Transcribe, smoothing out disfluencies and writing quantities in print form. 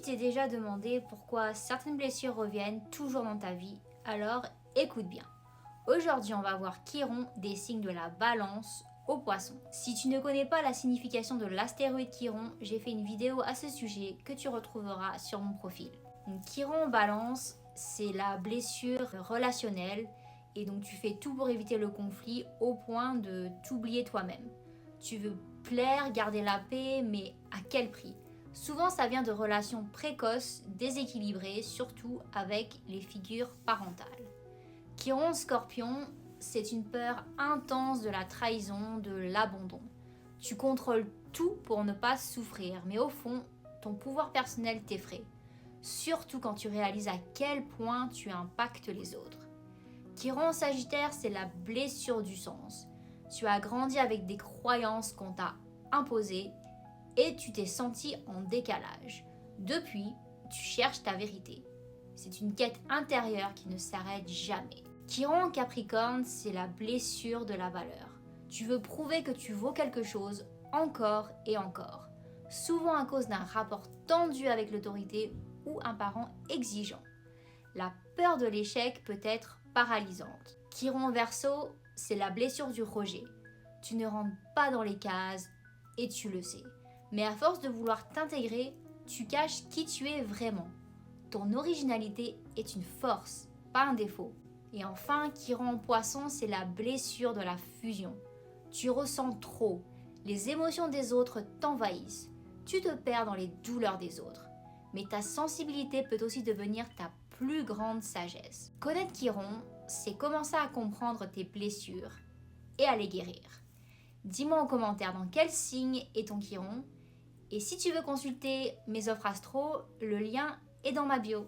t'es déjà demandé pourquoi certaines blessures reviennent toujours dans ta vie, alors écoute bien. Aujourd'hui, on va voir Chiron des signes de la balance au poisson. Si tu ne connais pas la signification de l'astéroïde Chiron, j'ai fait une vidéo à ce sujet que tu retrouveras sur mon profil. Donc, Chiron en balance, c'est la blessure relationnelle et donc tu fais tout pour éviter le conflit au point de t'oublier toi-même. Tu veux plaire, garder la paix, mais à quel prix ? Souvent, ça vient de relations précoces, déséquilibrées, surtout avec les figures parentales. Chiron Scorpion, c'est une peur intense de la trahison, de l'abandon. Tu contrôles tout pour ne pas souffrir, mais au fond, ton pouvoir personnel t'effraie. Surtout quand tu réalises à quel point tu impactes les autres. Chiron Sagittaire, c'est la blessure du sens. Tu as grandi avec des croyances qu'on t'a imposées et tu t'es senti en décalage. Depuis, tu cherches ta vérité. C'est une quête intérieure qui ne s'arrête jamais. Chiron Capricorne, c'est la blessure de la valeur. Tu veux prouver que tu vaux quelque chose encore et encore, souvent à cause d'un rapport tendu avec l'autorité ou un parent exigeant. La peur de l'échec peut être paralysante. Chiron Verseau, c'est la blessure du rejet. Tu ne rentres pas dans les cases et tu le sais. Mais à force de vouloir t'intégrer, tu caches qui tu es vraiment. Ton originalité est une force, pas un défaut. Et enfin, Chiron Poisson, c'est la blessure de la fusion. Tu ressens trop. Les émotions des autres t'envahissent. Tu te perds dans les douleurs des autres. Mais ta sensibilité peut aussi devenir ta plus grande sagesse. Connaître Chiron, c'est commencer à comprendre tes blessures et à les guérir. Dis-moi en commentaire dans quel signe est ton Chiron. Et si tu veux consulter mes offres astro, le lien est dans ma bio.